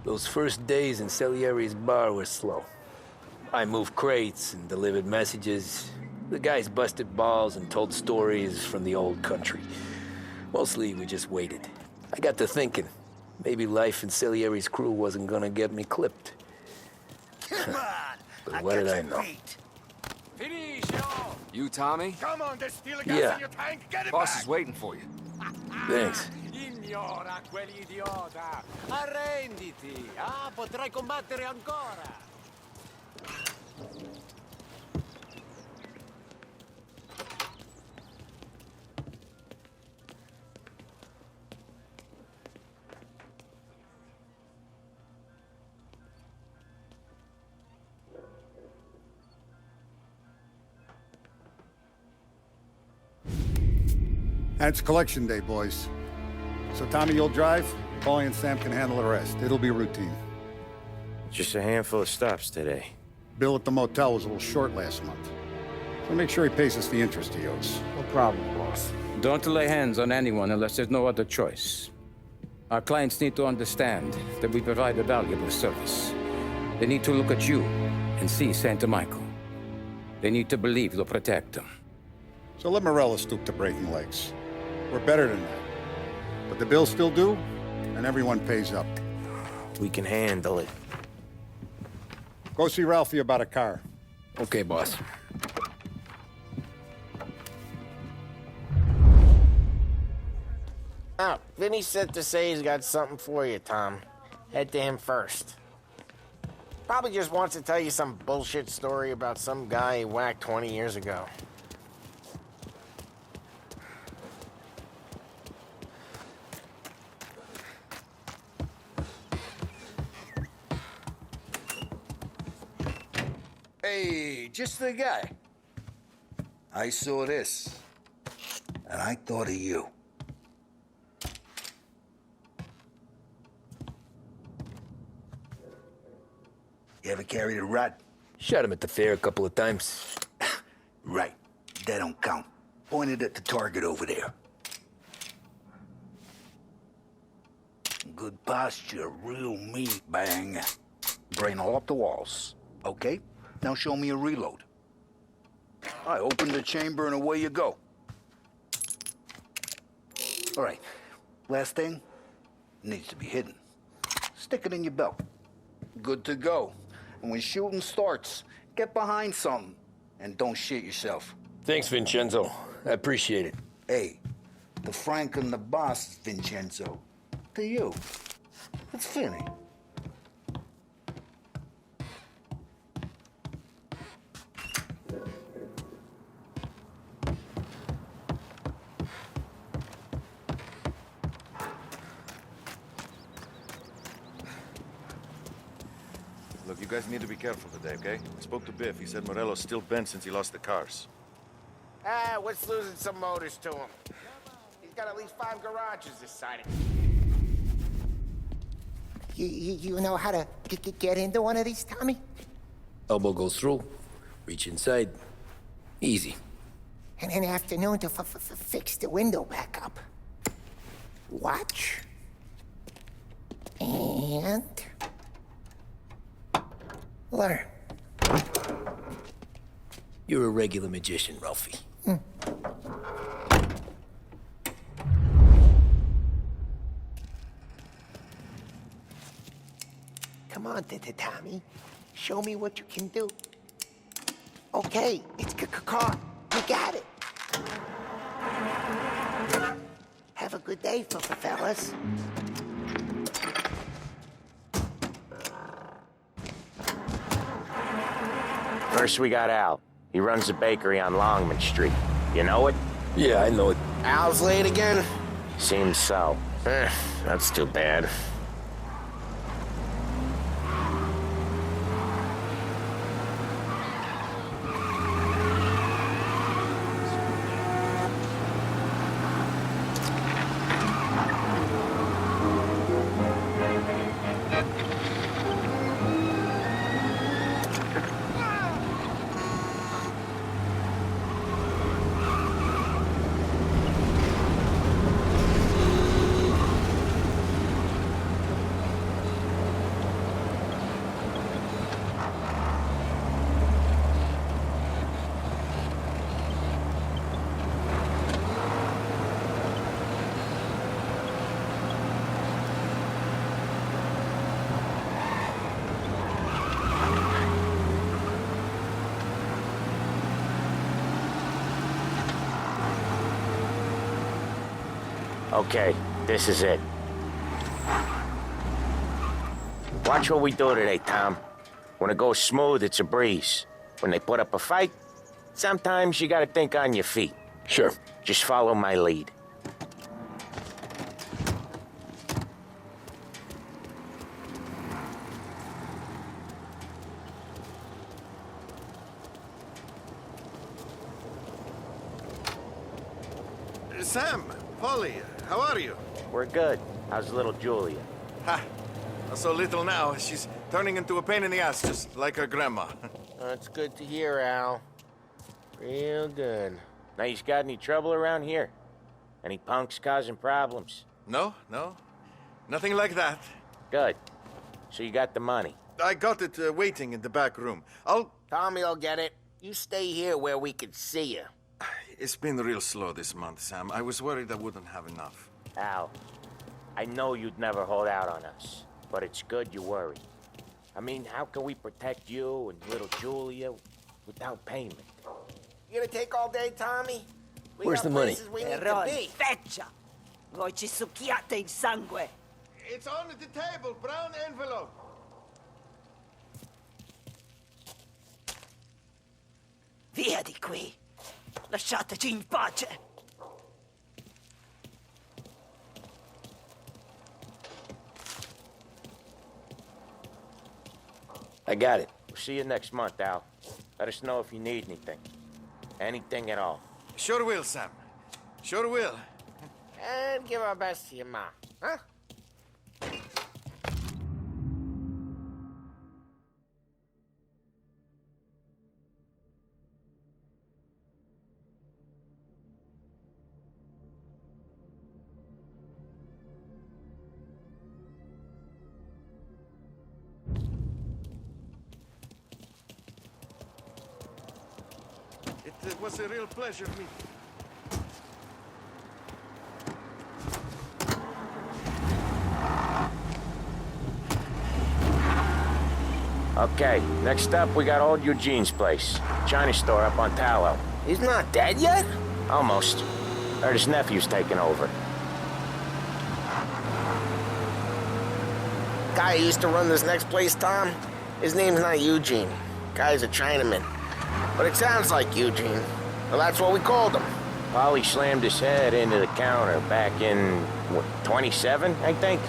Those first days in Salieri's bar were slow. I moved crates and delivered messages. The guys busted balls and told stories from the old country. Mostly, we just waited. I got to thinking, maybe life in Salieri's crew wasn't gonna get me clipped. Come on! But what did I know? Finish, you, Tommy? Come on, there's steel gas Yeah. in your tank. Get it Boss back. is waiting for you. Thanks. Ignora quell'idiota! Arrenditi! Ah, potrai combattere ancora! And it's collection day, boys. So Tommy, you'll drive. Paulie and Sam can handle the rest. It'll be routine. Just a handful of stops today. Bill at the motel was a little short last month. So make sure he pays us the interest he owes. No problem, boss. Don't lay hands on anyone unless there's no other choice. Our clients need to understand that we provide a valuable service. They need to look at you and see Santa Michael. They need to believe you'll protect them. So let Morello stoop to breaking legs. We're better than that. But the bills still due, and everyone pays up. We can handle it. Go see Ralphie about a car. Okay, boss. Oh, Vinny said to say he's got something for you, Tom. Head to him first. Probably just wants to tell you some bullshit story about some guy he whacked 20 years ago. Hey, just the guy. I saw this, and I thought of you. You ever carried a rod? Shot him at the fair a couple of times. Right. That don't count. Pointed at the target over there. Good posture, real meat, bang. Brain all up the walls. Okay? Now show me a reload. I open the chamber and away you go. All right. Last thing. Needs to be hidden. Stick it in your belt. Good to go. And when shooting starts, get behind something. And don't shit yourself. Thanks, Vincenzo. I appreciate it. Hey, the Frank and the boss, Vincenzo. To you. It's Finny. Look, you guys need to be careful today, okay? I spoke to Biff. He said Morello's still bent since he lost the cars. Ah, what's losing some motors to him? He's got at least 5 garages this side. You know how to get into one of these, Tommy? Elbow goes through. Reach inside. Easy. And an afternoon to fix the window back up. Watch. And... learn. You're a regular magician, Ralphie. Come on, Tommy. Show me what you can do. Okay, it's car. You got it. Have a good day, fellas. First we got Al. He runs a bakery on Longman Street. You know it? Yeah, I know it. Al's late again? Seems so. That's too bad. Okay, this is it. Watch what we do today, Tom. When it goes smooth, it's a breeze. When they put up a fight, sometimes you gotta think on your feet. Sure. Just follow my lead. Sam, Paulie, how are you? We're good. How's little Julia? Ha! Not so little now. She's turning into a pain in the ass, just like her grandma. That's good to hear, Al. Real good. Now, you got any trouble around here? Any punks causing problems? No. Nothing like that. Good. So you got the money? I got it waiting in the back room. Tommy'll get it. You stay here where we can see you. It's been real slow this month, Sam. I was worried I wouldn't have enough. Al, I know you'd never hold out on us, but it's good you worry. I mean, how can we protect you and little Julia without payment? You gonna take all day, Tommy? Where's the money? Errori, feccia! Voi ci succhiate il sangue! It's on the table, brown envelope. Via di qui! Lasciateci in pace! I got it. We'll see you next month, Al. Let us know if you need anything. Anything at all. Sure will, Sam. Sure will. And give our best to your mom, huh? It was a real pleasure meeting. Okay, next up, we got old Eugene's place. China store up on Tallow. He's not dead yet? Almost. Heard his nephew's taking over. Guy who used to run this next place, Tom, his name's not Eugene. Guy's a Chinaman. But it sounds like Eugene. Well, that's what we called him. Paulie slammed his head into the counter back in, what, 27, I think?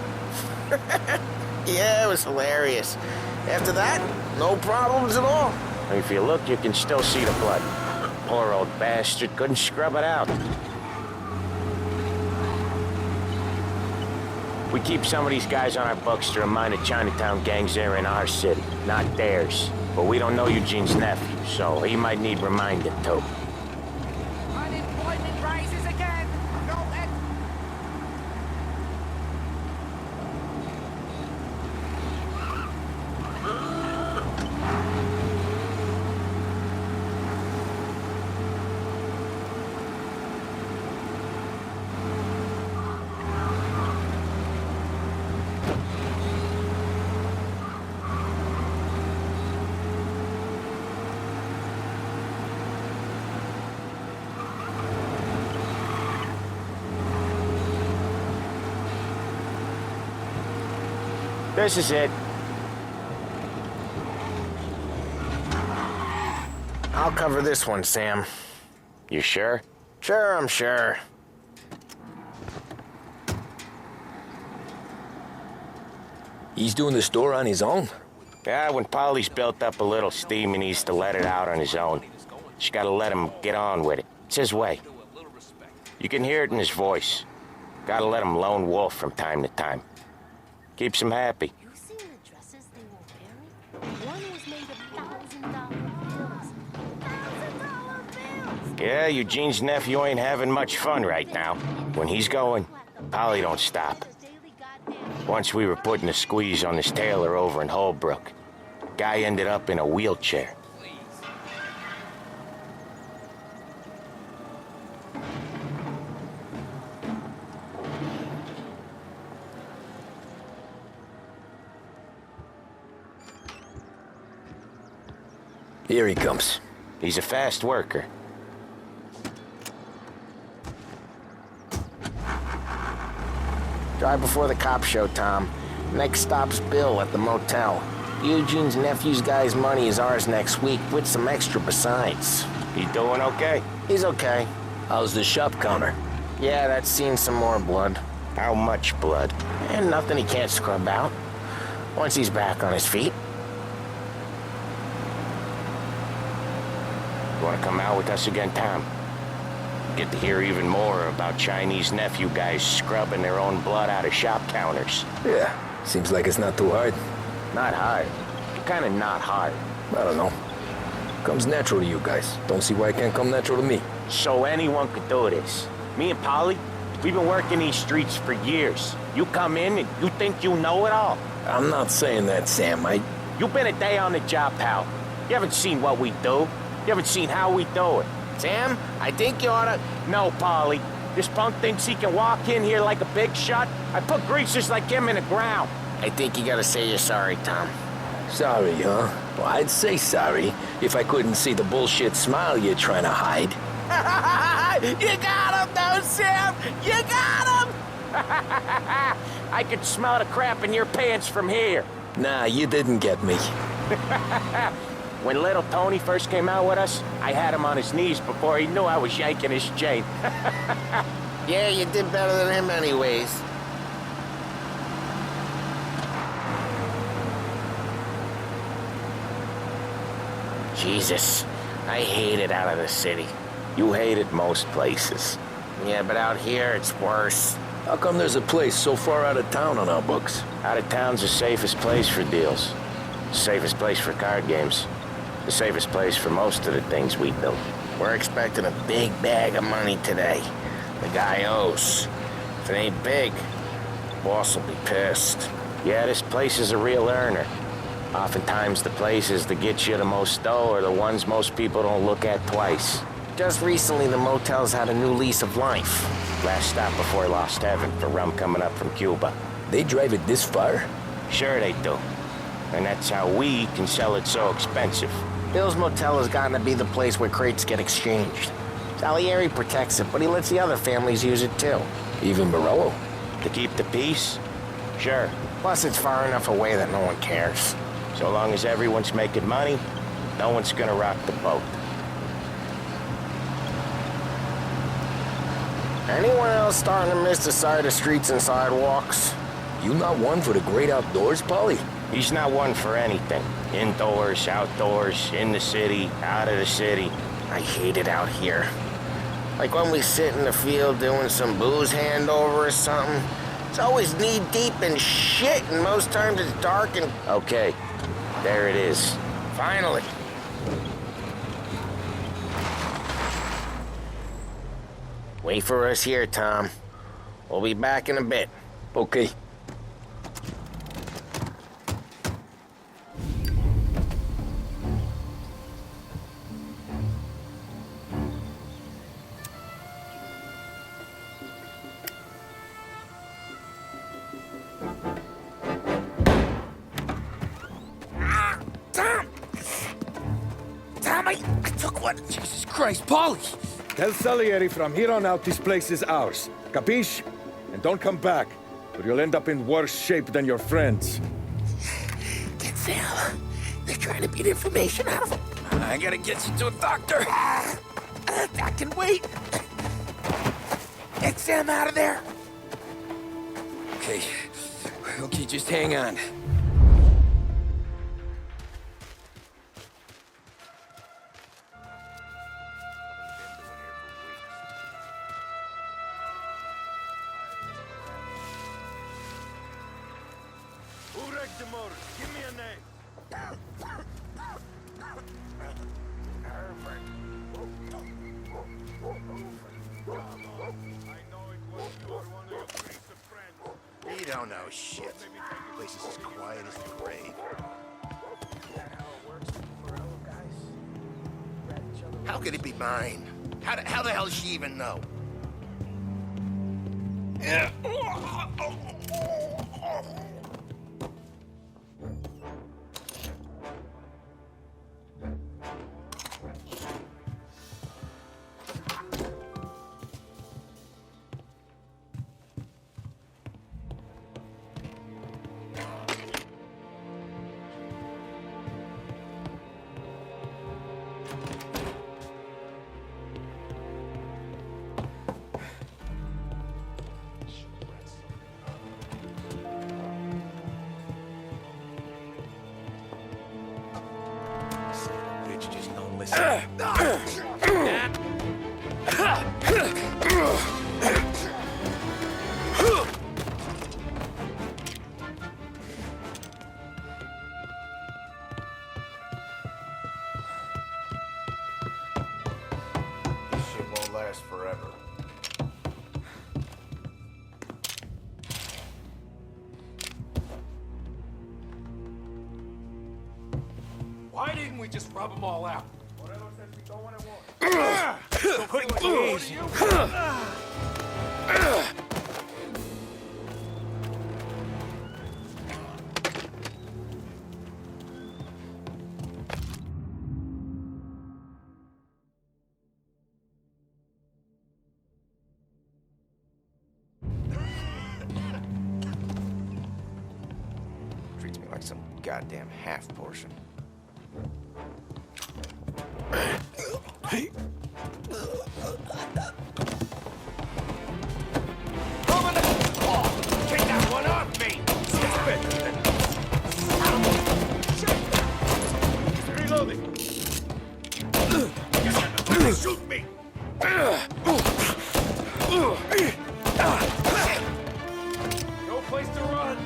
Yeah, it was hilarious. After that, no problems at all. If you look, you can still see the blood. Poor old bastard couldn't scrub it out. We keep some of these guys on our books to remind the Chinatown gangs they're in our city, not theirs. But we don't know Eugene's nephew, so he might need reminding too. Unemployment rises again. This is it. I'll cover this one, Sam. You sure? Sure, I'm sure. He's doing the store on his own? Yeah, when Paulie's built up a little steam, he needs to let it out on his own. Just gotta let him get on with it. It's his way. You can hear it in his voice. Gotta let him lone wolf from time to time. Keeps him happy. You seen the dresses they were wearing? One was made of $1,000 bills. $1,000 bills! Yeah, Eugene's nephew ain't having much fun right now. When he's going, Paulie don't stop. Once we were putting a squeeze on this tailor over in Holbrook. Guy ended up in a wheelchair. Here he comes. He's a fast worker. Drive before the cops show, Tom. Next stop's Bill at the motel. Eugene's nephew's guy's money is ours next week, with some extra besides. He doing okay? He's okay. How's the shop counter? Yeah, that's seen some more blood. How much blood? And nothing he can't scrub out. Once he's back on his feet. You want to come out with us again, Tom? Get to hear even more about Chinese nephew guys scrubbing their own blood out of shop counters. Yeah, seems like it's not too hard. Not hard. Kind of not hard. I don't know. Comes natural to you guys. Don't see why it can't come natural to me. So anyone could do this. Me and Paulie, we've been working these streets for years. You come in and you think you know it all. I'm not saying that, Sam. You've been a day on the job, pal. You haven't seen what we do. You haven't seen how we do it. Sam, I think you oughta... No, Paulie. This punk thinks he can walk in here like a big shot. I put greasers like him in the ground. I think you gotta say you're sorry, Tom. Sorry, huh? Well, I'd say sorry if I couldn't see the bullshit smile you're trying to hide. You got him, though, Sam! You got him! I could smell the crap in your pants from here. Nah, you didn't get me. When little Tony first came out with us, I had him on his knees before he knew I was yanking his chain. Yeah, you did better than him anyways. Jesus, I hate it out of the city. You hate it most places. Yeah, but out here, it's worse. How come there's a place so far out of town on our books? Out of town's the safest place for deals. The safest place for card games. The safest place for most of the things we do. We're expecting a big bag of money today. The guy owes. If it ain't big, boss will be pissed. Yeah, this place is a real earner. Oftentimes the places that get you the most dough are the ones most people don't look at twice. Just recently, the motel's had a new lease of life. Last stop before Lost Heaven for rum coming up from Cuba. They drive it this far? Sure they do. And that's how we can sell it so expensive. Bill's Motel has gotten to be the place where crates get exchanged. Salieri protects it, but he lets the other families use it too. Even Morello? To keep the peace? Sure. Plus it's far enough away that no one cares. So long as everyone's making money, no one's gonna rock the boat. Anyone else starting to miss the side of streets and sidewalks? You not one for the great outdoors, Paulie? He's not one for anything. Indoors, outdoors, in the city, out of the city. I hate it out here. Like when we sit in the field doing some booze handover or something. It's always knee-deep in shit, and most times it's dark and... Okay, there it is. Finally. Wait for us here, Tom. We'll be back in a bit. Okay. I took one. Jesus Christ, Paulie! Tell Salieri from here on out this place is ours. Capiche? And don't come back, or you'll end up in worse shape than your friends. Get Sam. They're trying to beat information out of him. I gotta get you to a doctor. I can wait. Get Sam out of there. Okay. Okay, just hang on. Give me a name. You don't know shit. The place is as quiet as the grave. How could it be mine? How the hell does she even know? Yeah. shit won't last forever. Why didn't we just rub them all out? Morello says we don't want to war. Put it easy. Treats me like some goddamn half portion. Take that one off me! Reloading! Shoot me! No place to run!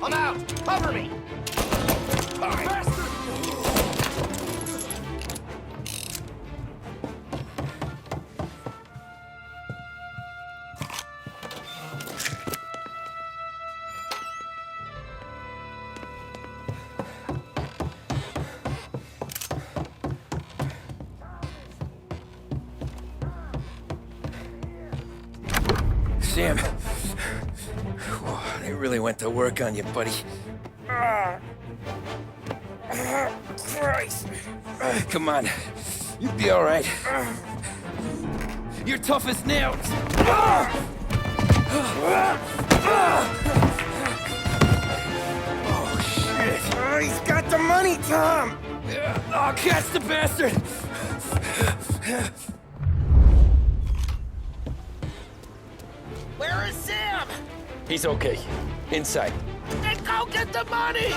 I'm out! Cover me! Sam, they really went to work on you, buddy. Christ. Come on, you'll be all right. You're tough as nails. Oh, shit. Oh, he's got the money, Tom. Oh, catch the bastard. Where is Sam? He's okay. Inside. Then go get the money!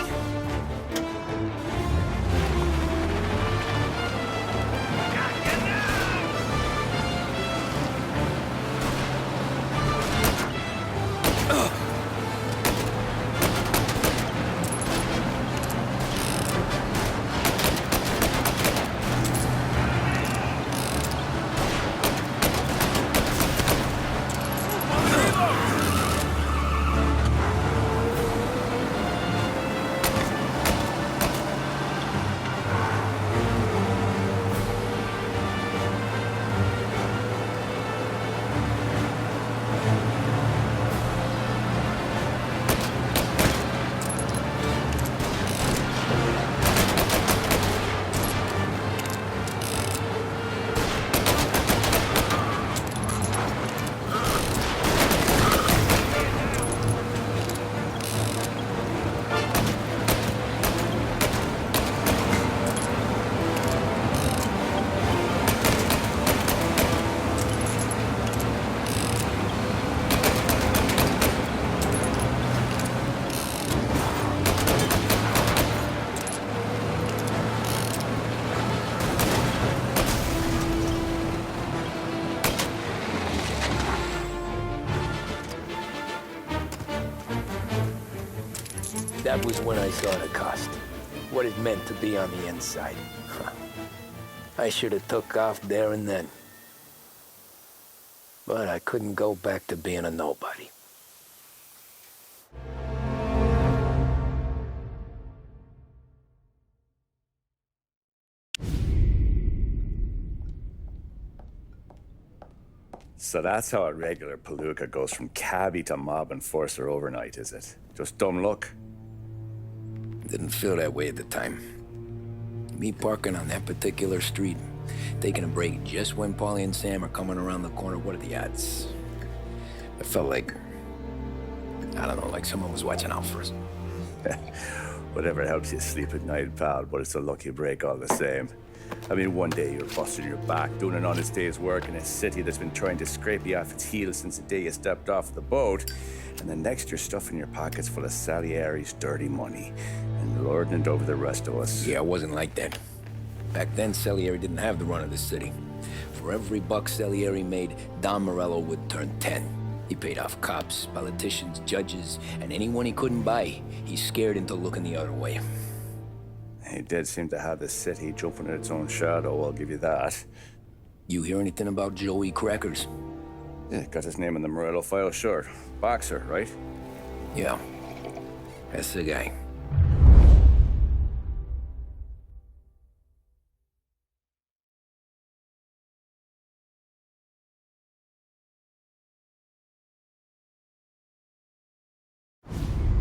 That was when I saw the cost. What it meant to be on the inside. I should have took off there and then. But I couldn't go back to being a nobody. So that's how a regular palooka goes from cabbie to mob enforcer overnight, is it? Just dumb luck? Didn't feel that way at the time. Me parking on that particular street, taking a break just when Paulie and Sam are coming around the corner, what are the odds? I felt like, I don't know, like someone was watching out for us. Whatever helps you sleep at night, pal, but it's a lucky break all the same. I mean, one day you're busting your back, doing an honest day's work in a city that's been trying to scrape you off its heels since the day you stepped off the boat. And then next you're stuffing your pockets full of Salieri's dirty money and lording it over the rest of us. Yeah, it wasn't like that. Back then, Salieri didn't have the run of the city. For every buck Salieri made, Don Morello would turn 10. He paid off cops, politicians, judges, and anyone he couldn't buy, he scared into looking the other way. He did seem to have the city jumping at its own shadow, I'll give you that. You hear anything about Joey Crackers? Yeah, got his name in the Morello file, sure. Boxer, right? Yeah, that's the guy.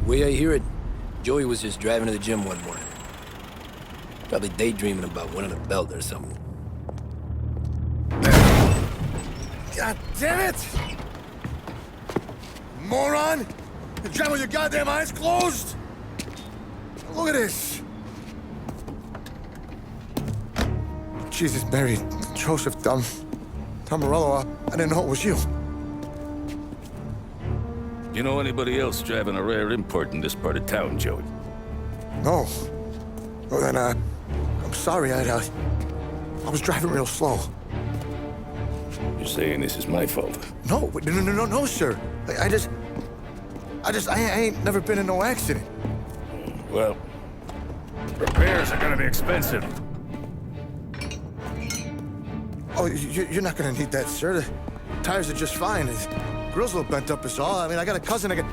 The way I hear it, Joey was just driving to the gym one morning. Probably daydreaming about winning a belt or something. God damn it! Moron! You're driving with your goddamn eyes closed? Look at this! Jesus, Mary, Joseph, Don Morello, I didn't know it was you. You know anybody else driving a rare import in this part of town, Joey? No. Well, then, I'm sorry, I was driving real slow. You're saying this is my fault? No, sir. I ain't never been in no accident. Well, repairs are gonna be expensive. Oh, you're not gonna need that, sir. The tires are just fine. The grill's a little bent up is all. I mean, I got a cousin I can...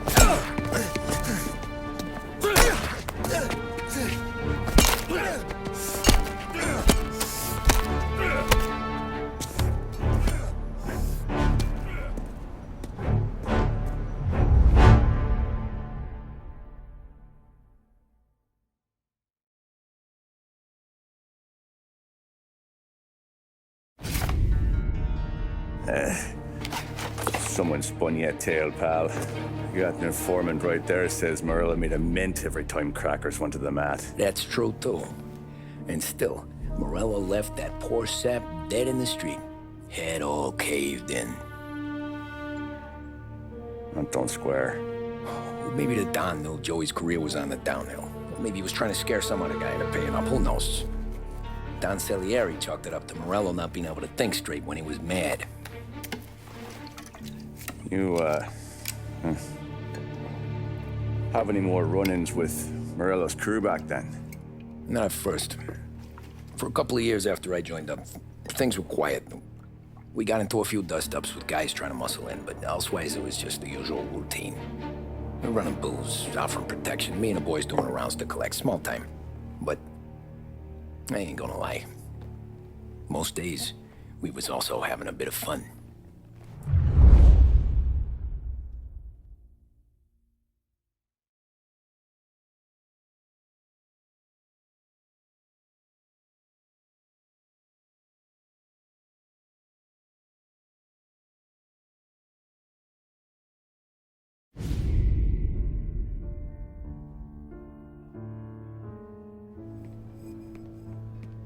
Someone spun you a tail, pal. You got an informant right there says Morello made a mint every time Crackers went to the mat. That's true, too. And still, Morello left that poor sap dead in the street. Head all caved in. Don't square. Well, maybe the Don knew Joey's career was on the downhill. Or maybe he was trying to scare some other guy into paying up. Who knows? Don Salieri chalked it up to Morello not being able to think straight when he was mad. You, have any more run-ins with Morello's crew back then? Not at first. For a couple of years after I joined up, things were quiet. We got into a few dust-ups with guys trying to muscle in, but elsewise it was just the usual routine. We're running booze, offering protection, me and the boys doing rounds to collect, small time. But I ain't gonna lie. Most days, we was also having a bit of fun.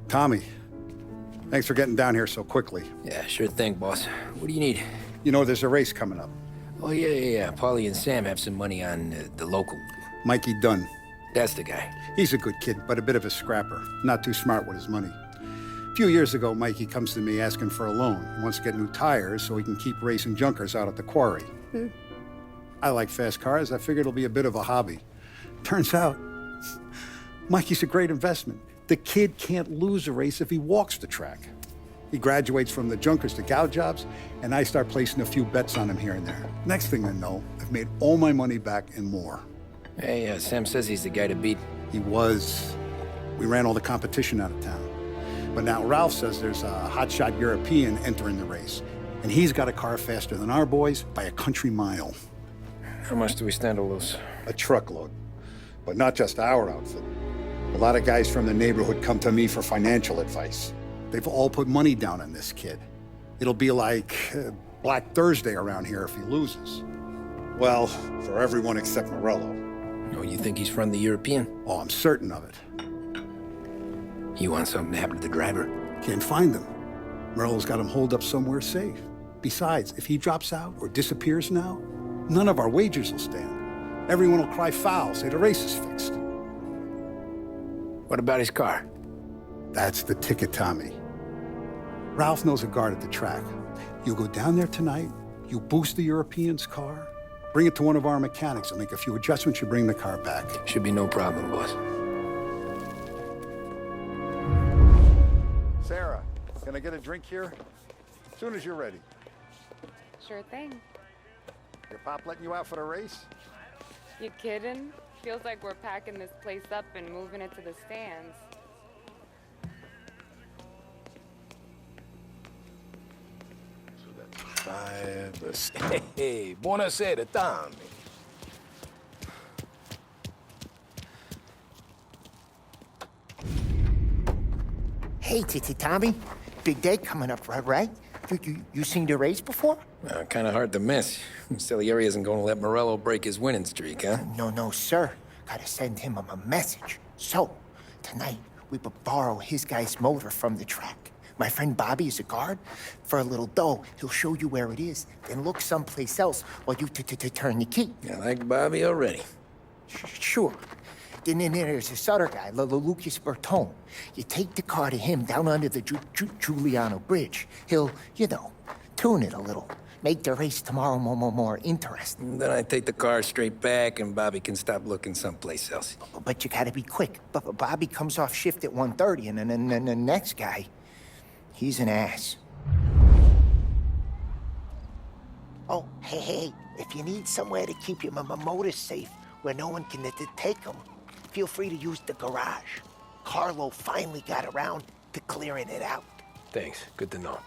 Tommy, thanks for getting down here so quickly. Yeah, sure thing, boss. What do you need? You know, there's a race coming up. Oh, yeah. Paulie and Sam have some money on the local. Mikey Dunn. That's the guy. He's a good kid, but a bit of a scrapper. Not too smart with his money. A few years ago, Mikey comes to me asking for a loan. He wants to get new tires so he can keep racing junkers out at the quarry. I like fast cars. I figured it'll be a bit of a hobby. Turns out, Mikey's a great investment. The kid can't lose a race if he walks the track. He graduates from the junkers to gal jobs, and I start placing a few bets on him here and there. Next thing I know, I've made all my money back and more. Hey, Sam says he's the guy to beat. He was. We ran all the competition out of town. But now Ralph says there's a hotshot European entering the race, and he's got a car faster than our boys by a country mile. How much do we stand to lose? A truckload. But not just our outfit. A lot of guys from the neighborhood come to me for financial advice. They've all put money down on this kid. It'll be like Black Thursday around here if he loses. Well, for everyone except Morello. Oh, you think he's from the European? Oh, I'm certain of it. You want something to happen to the driver? Can't find them. Morello's got him holed up somewhere safe. Besides, if he drops out or disappears now, none of our wagers will stand. Everyone will cry foul, say the race is fixed. What about his car? That's the ticket, Tommy. Ralph knows a guard at the track. You go down there tonight, you boost the European's car, bring it to one of our mechanics, and make a few adjustments, you bring the car back. Should be no problem, boss. Sarah, can I get a drink here? As soon as you're ready. Sure thing. Your pop letting you out for the race? You kidding? Feels like we're packing this place up and moving it to the stands. So that's 5. Hey, buonasera, Tommy. Hey, Tommy. Big day coming up, right? You seen the race before? Kind of hard to miss. Salieri isn't going to let Morello break his winning streak, huh? No, sir. Gotta send him a message. So, tonight, we borrow his guy's motor from the track. My friend Bobby is a guard. For a little dough, he'll show you where it is, then look someplace else while you turn the key. I like Bobby already. Sure. Then there's this other guy, Lucas Bertone. You take the car to him down under the Giuliano Bridge. He'll, tune it a little. Make the race tomorrow more interesting. Then I take the car straight back and Bobby can stop looking someplace else. But you gotta be quick. Bobby comes off shift at 1:30, and then the next guy, he's an ass. Oh, hey, if you need somewhere to keep your motor safe where no one can take them, feel free to use the garage. Carlo finally got around to clearing it out. Thanks. Good to know.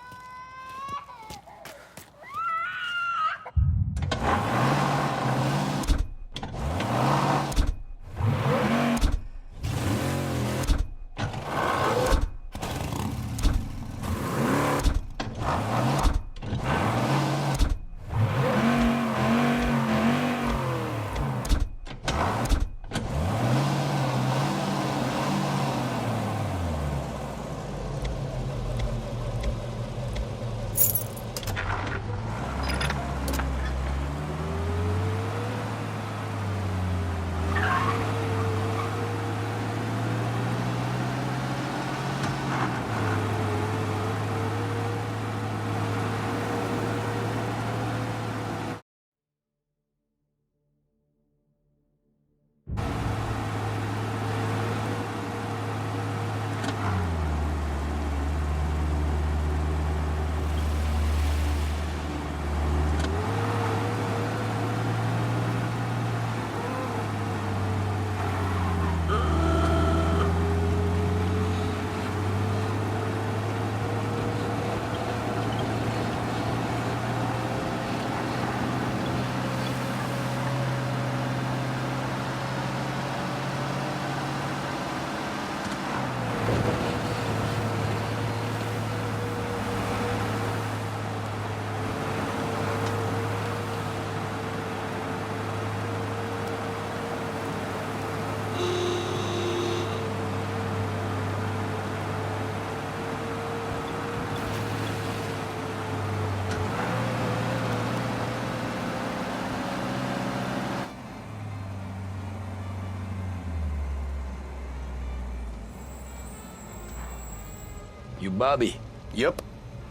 You Bobby? Yep.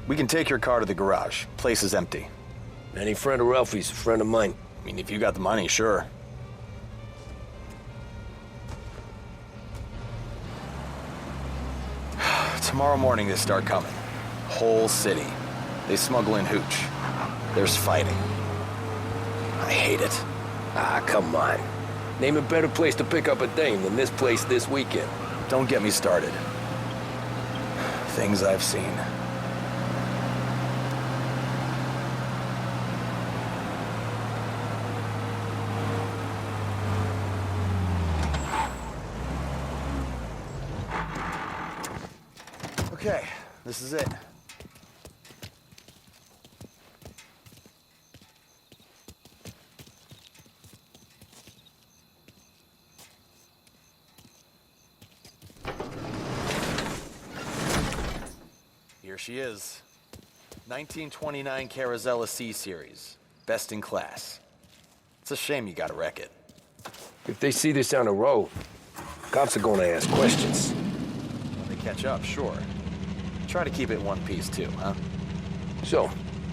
We can take your car to the garage. Place is empty. Any friend of Ralphie's a friend of mine. I mean, if you got the money, sure. Tomorrow morning they start coming. Whole city. They smuggle in hooch. There's fighting. I hate it. Ah, come on. Name a better place to pick up a dame than this place this weekend. Don't get me started. Things I've seen. Okay, this is it. Here she is. 1929 Carazella C Series. Best in class. It's a shame you gotta wreck it. If they see this on the road, cops are gonna ask questions. When they catch up, sure. Try to keep it in one piece too, huh? So,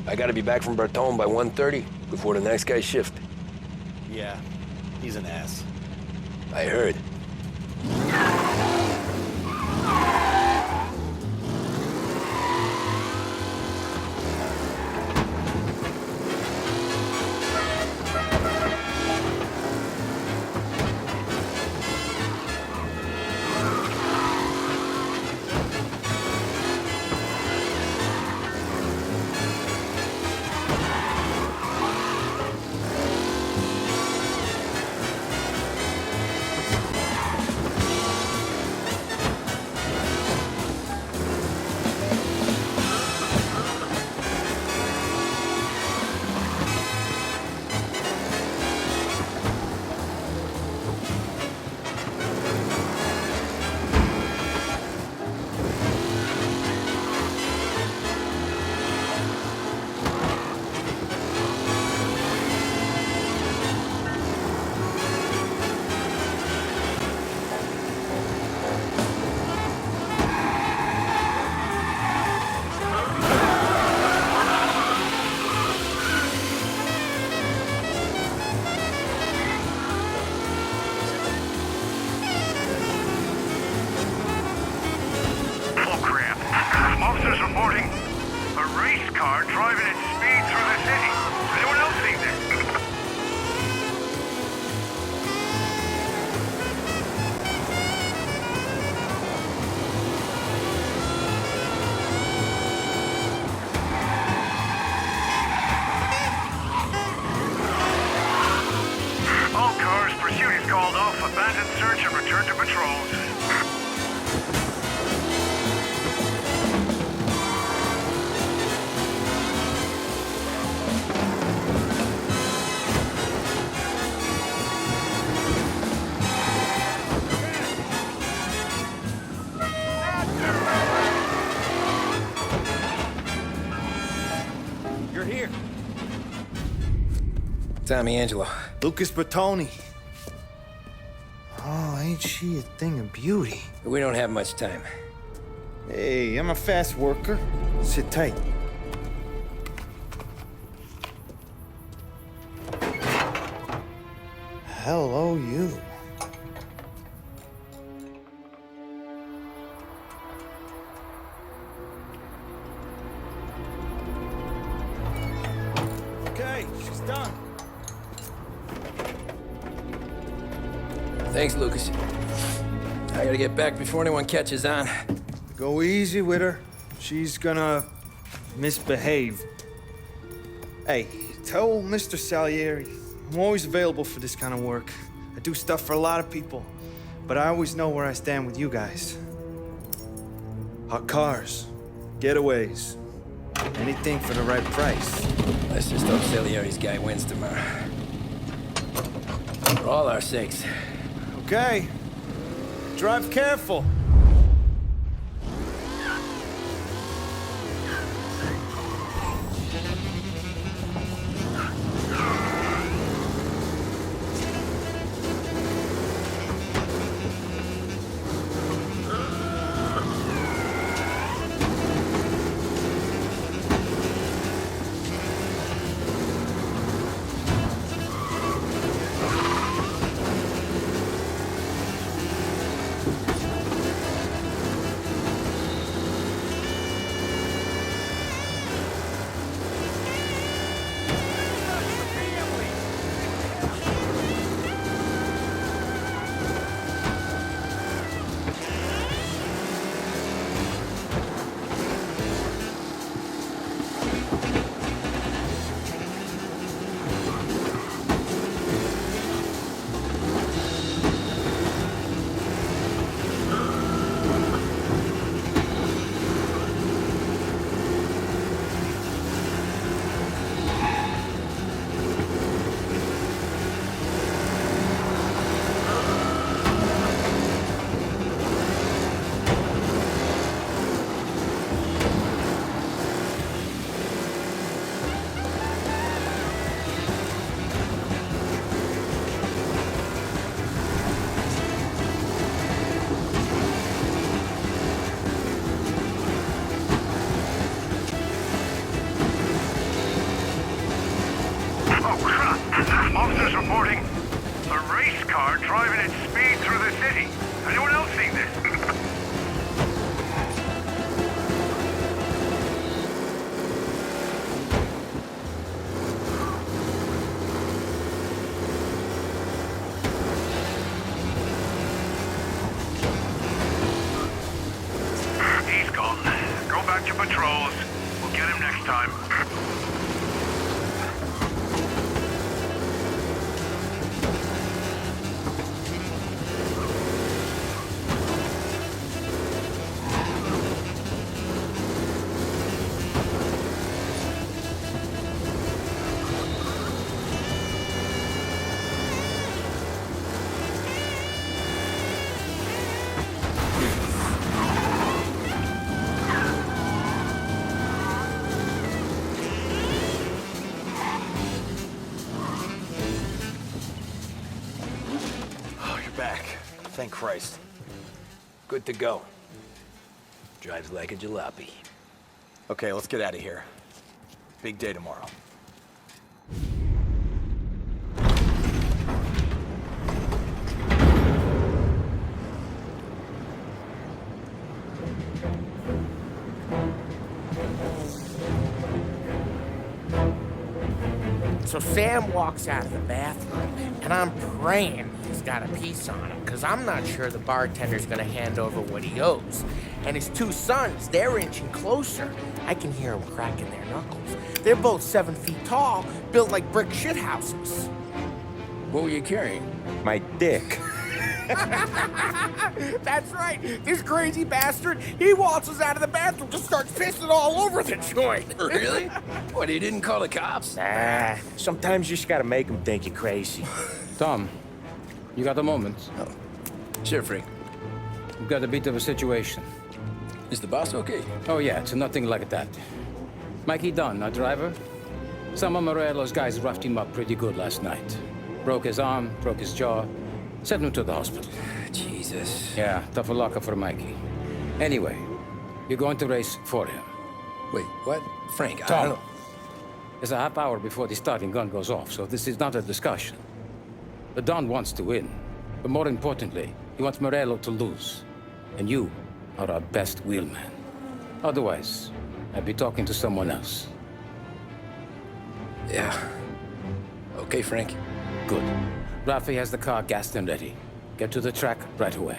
I gotta be back from Bertone by 1:30 before the next guy's shift. Yeah, he's an ass. I heard. Tommy Angelo. Lucas Bertoni. Oh, ain't she a thing of beauty? We don't have much time. Hey, I'm a fast worker. Sit tight. Hello, you. Okay, she's done. Thanks, Lucas. I gotta get back before anyone catches on. Go easy with her. She's gonna misbehave. Hey, tell Mr. Salieri I'm always available for this kind of work. I do stuff for a lot of people, but I always know where I stand with you guys. Hot cars, getaways, anything for the right price. Let's just hope Salieri's guy wins tomorrow. For all our sakes. Okay. Drive careful. reporting a race car driving at speed through the city. Anyone else seen this? He's gone. Go back to patrols. We'll get him next time. Thank Christ. Good to go. Drives like a jalopy. Okay, let's get out of here. Big day tomorrow. So Sam walks out of the bathroom, and I'm praying he's got a piece on him, because I'm not sure the bartender's gonna hand over what he owes. And his two sons, they're inching closer. I can hear them cracking their knuckles. They're both 7 feet tall, built like brick shithouses. What were you carrying? My dick. That's right. This crazy bastard, he waltzes out of the bathroom, just starts pissing all over the joint. Really? What, he didn't call the cops? Nah, sometimes you just gotta make them think you're crazy. Tom, you got a moment? Oh. Sure, Frank. We've got a bit of a situation. Is the boss okay? Oh yeah, it's nothing like that. Mikey Dunn, our driver. Some of Morello's guys roughed him up pretty good last night. Broke his arm, broke his jaw. Sent him to the hospital. Jesus. Yeah, tough luck for Mikey. Anyway, you're going to race for him. Wait, what? Frank, I Tom, don't... there's a half hour before the starting gun goes off, so this is not a discussion. The Don wants to win, but more importantly, he wants Morello to lose. And you are our best wheelman. Otherwise, I'd be talking to someone else. Yeah. Okay, Frank. Good. Rafi has the car gassed and ready. Get to the track right away.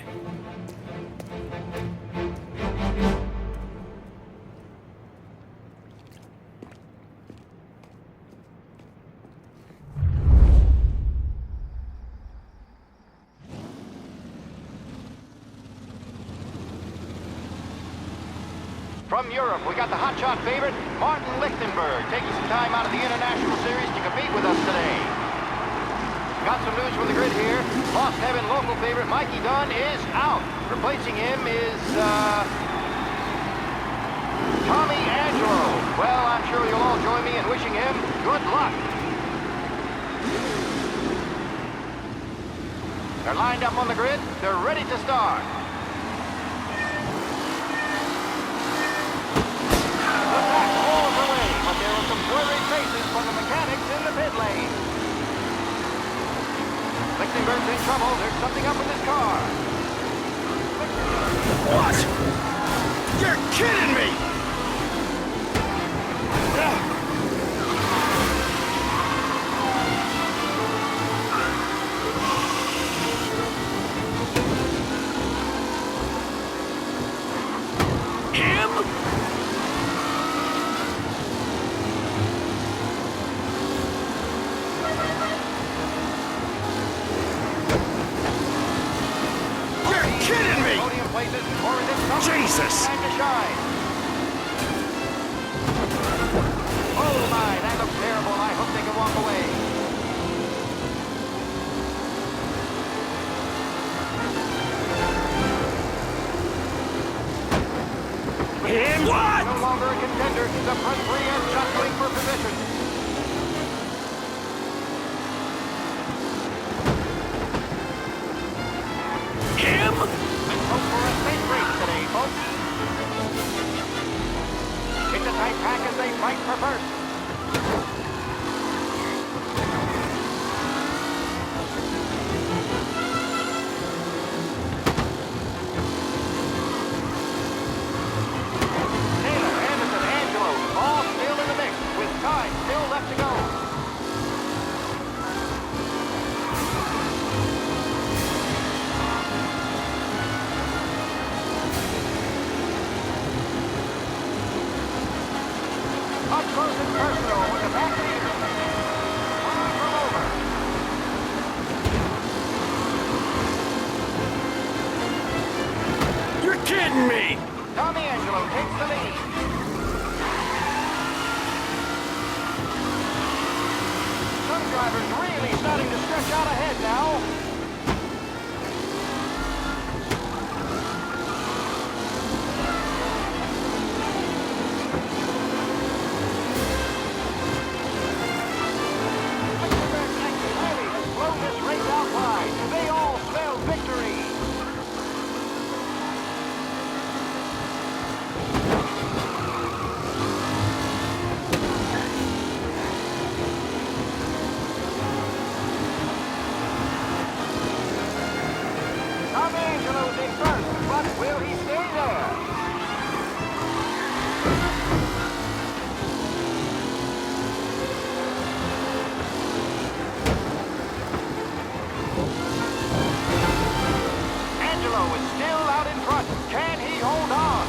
From Europe, we got the hotshot favorite, Martin Lichtenberg, taking some time out of the International Series to compete with us today. Got some news from the grid here. Lost Heaven local favorite Mikey Dunn is out. Replacing him is, Tommy Angelo. Well, I'm sure you'll all join me in wishing him good luck. They're lined up on the grid. They're ready to start. The pack rolls away, but there are some worried faces from the mechanics in the pit lane. Lichtenberg's in trouble. There's something up with his car. What? You're kidding me! Jesus! Time to shine. Oh my, that looks terrible. I hope they can walk away. Him? What? No longer a contender. The front three are jostling for position. Him? Hope for a safe race today, folks. It's a tight pack as they fight for first. Up close and personal with the back leader. On from over. You're kidding me! Tommy Angelo takes the lead. Some drivers really starting to stretch out ahead now. They all spell victory! Tom Angelo's in first, but will he stay there? Angelo is still out in front. Can he hold on?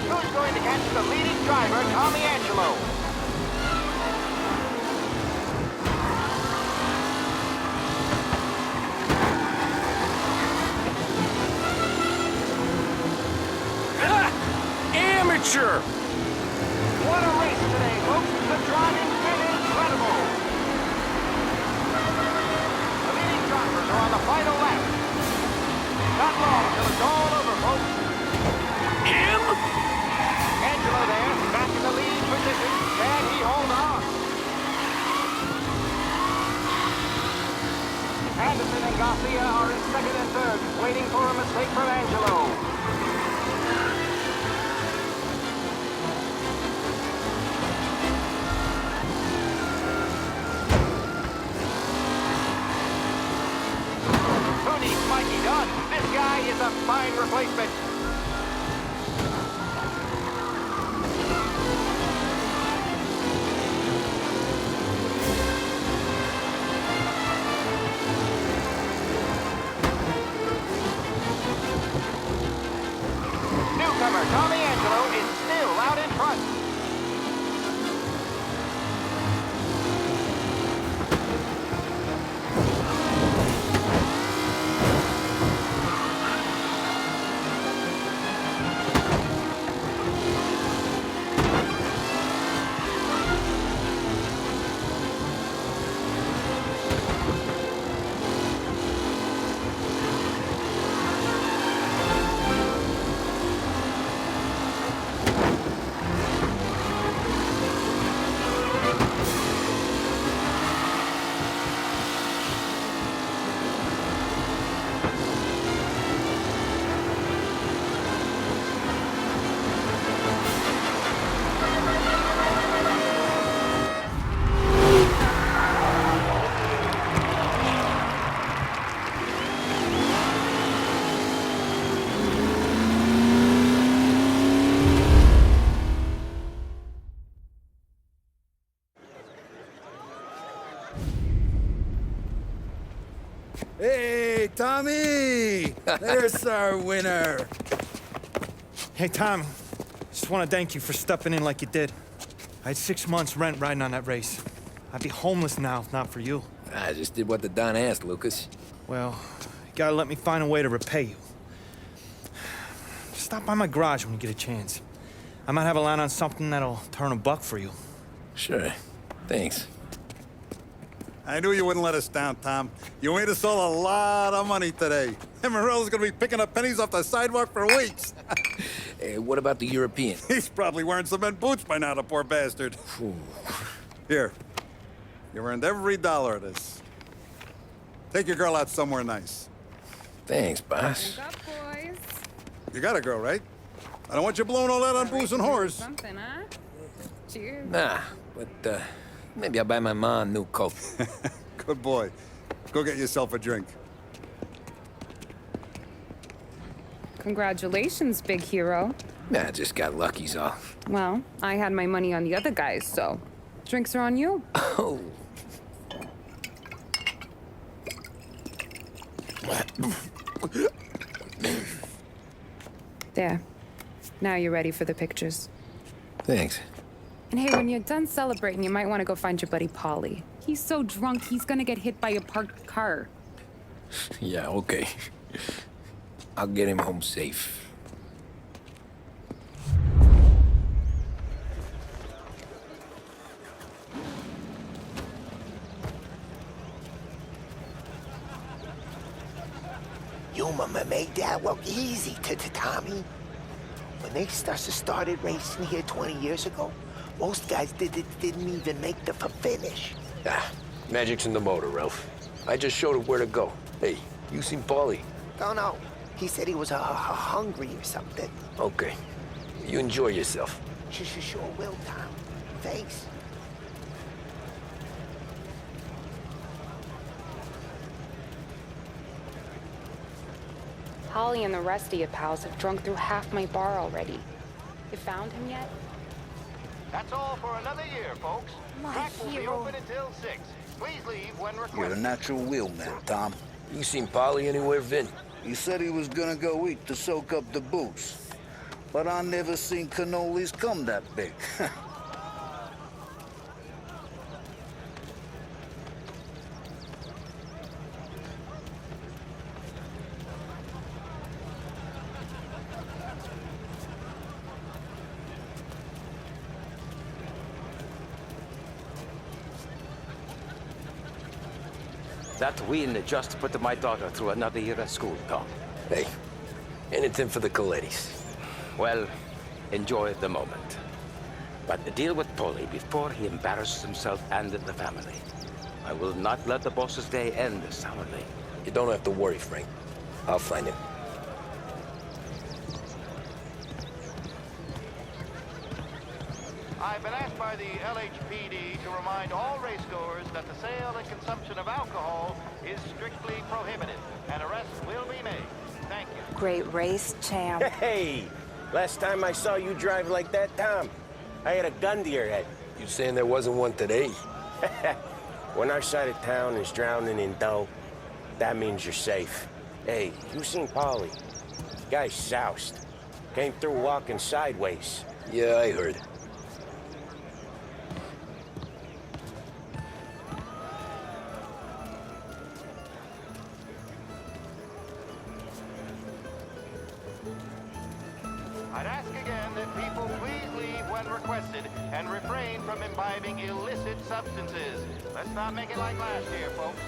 Who's going to catch the leading driver, Tommy Angelo? Amateur! What a race today, folks. The driving's been incredible. The leading drivers are on the final lap. Not long till it's all over, folks. Him? Angelo there, back in the lead position. Can he hold on? Anderson and Garcia are in second and third, waiting for a mistake from Angelo. Mikey Dunn. This guy is a fine replacement. Newcomer Tommy Angelo is still out in front. Hey, Tommy! There's our winner. Hey, Tom. Just want to thank you for stepping in like you did. I had 6 months rent riding on that race. I'd be homeless now if not for you. I just did what the Don asked, Lucas. Well, you gotta let me find a way to repay you. Stop by my garage when you get a chance. I might have a line on something that'll turn $1 for you. Sure. Thanks. I knew you wouldn't let us down, Tom. You made us all a lot of money today. And Morello's gonna be picking up pennies off the sidewalk for weeks. Hey, what about the European? He's probably wearing cement boots by now, the poor bastard. Here. You earned every dollar of this. Take your girl out somewhere nice. Thanks, boss. Wake up, boys. You got a girl, right? I don't want you blowing all that on booze and whores. Something, huh? Cheers. Nah, but, maybe I'll buy my mom a new coat. Good boy. Go get yourself a drink. Congratulations, big hero. Nah, I just got lucky's all. Well, I had my money on the other guys, so drinks are on you. Oh. There. Now you're ready for the pictures. Thanks. And hey, when you're done celebrating, you might want to go find your buddy Paulie. He's so drunk, he's gonna get hit by a parked car. Yeah, okay. I'll get him home safe. Your mama made that look easy to Tommy. When they started racing here 20 years ago, most guys didn't even make the finish. Ah, magic's in the motor, Ralph. I just showed him where to go. Hey, you seen Paulie? No. He said he was hungry or something. Okay. You enjoy yourself. Sure will, Tom. Thanks. Holly and the rest of you pals have drunk through half my bar already. You found him yet? That's all for another year, folks. Track will be open until 6. Please leave when requested. You're a natural wheelman, Tom. You seen Paulie anywhere, Vin? He said he was gonna go eat to soak up the booze. But I never seen cannolis come that big. That win just put my daughter through another year at school, Tom. Hey, anything for the Collettis. Well, enjoy the moment. But deal with Paulie before he embarrasses himself and the family. I will not let the boss's day end sourly. You don't have to worry, Frank. I'll find him. I've been asked by the LHPD to remind all racegoers that the sale and consumption of alcohol is strictly prohibited, and arrests will be made. Thank you. Great race, champ. Hey! Last time I saw you drive like that, Tom, I had a gun to your head. You saying there wasn't one today? When our side of town is drowning in dough, that means you're safe. Hey, you seen Paulie? Guy's soused. Came through walking sideways. Yeah, I heard. I'd ask again that people please leave when requested and refrain from imbibing illicit substances. Let's not make it like last year, folks.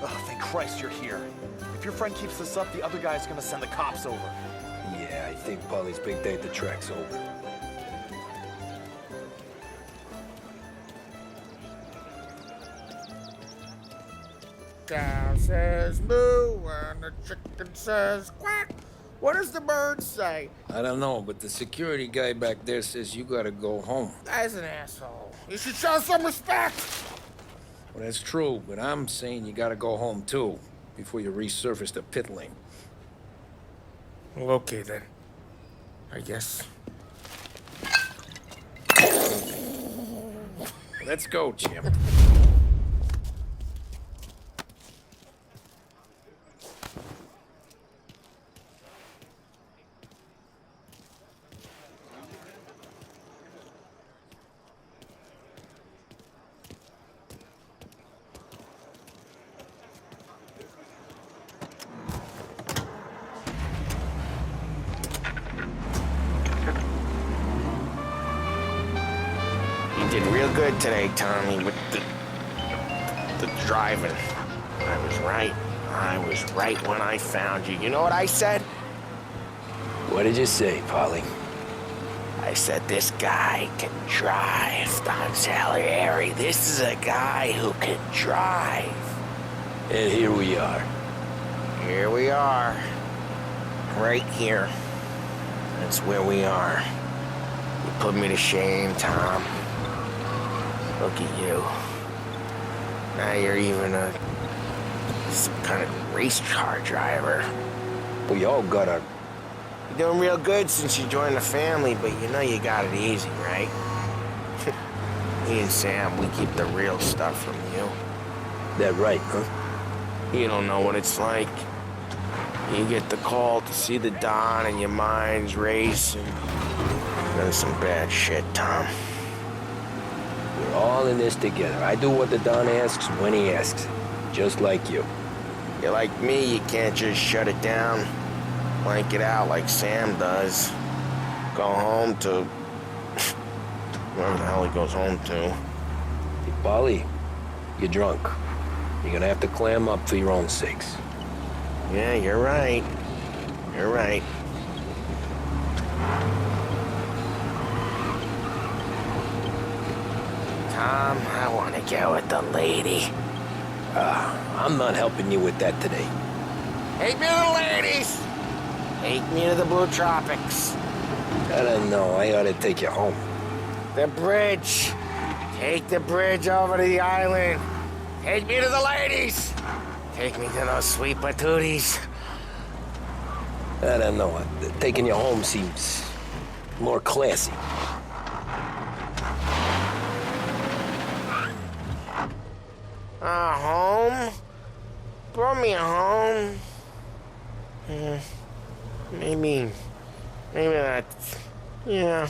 Oh, thank Christ you're here. If your friend keeps this up, the other guy's gonna send the cops over. Yeah, I think Paulie's big day at the track's over. Cow says moo and the chicken says quack. What does the bird say? I don't know, but the security guy back there says you gotta go home. Guy's an asshole. You should show some respect. Well, that's true, but I'm saying you gotta go home too, before you resurface the pit lane. Well, okay then. I guess. Let's go, champ. You did real good today, Tommy, with the driving. I was right. I was right when I found you. You know what I said? What did you say, Paulie? I said, this guy can drive, Don Salieri. This is a guy who can drive. And here we are. Here we are. Right here. That's where we are. You put me to shame, Tom. Look at you. Now you're even some kind of race car driver. We all got our... You're doing real good since you joined the family, but you know you got it easy, right? Me and Sam, we keep the real stuff from you. That right, huh? You don't know what it's like. You get the call to see the Don and your mind's racing. That's some bad shit, Tom. We're all in this together. I do what the Don asks when he asks. Just like you. You're like me, you can't just shut it down. Blank it out like Sam does. Go home to... wherever the hell he goes home to. Hey, Paulie, you're drunk. You're gonna have to clam up for your own sakes. Yeah, you're right. You're right. Tom, I want to get with the lady. I'm not helping you with that today. Take me to the ladies! Take me to the Blue Tropics. I don't know. I ought to take you home. The bridge. Take the bridge over to the island. Take me to the ladies. Take me to those sweet patooties. I don't know. Taking you home seems more classy. Home? Brought me home. Maybe that's, yeah,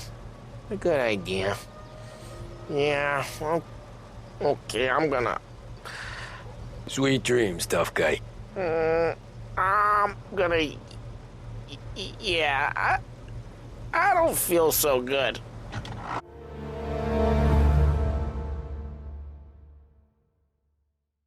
a good idea. Yeah, well, okay, I'm gonna... Sweet dreams, tough guy. I'm gonna... Yeah, I don't feel so good.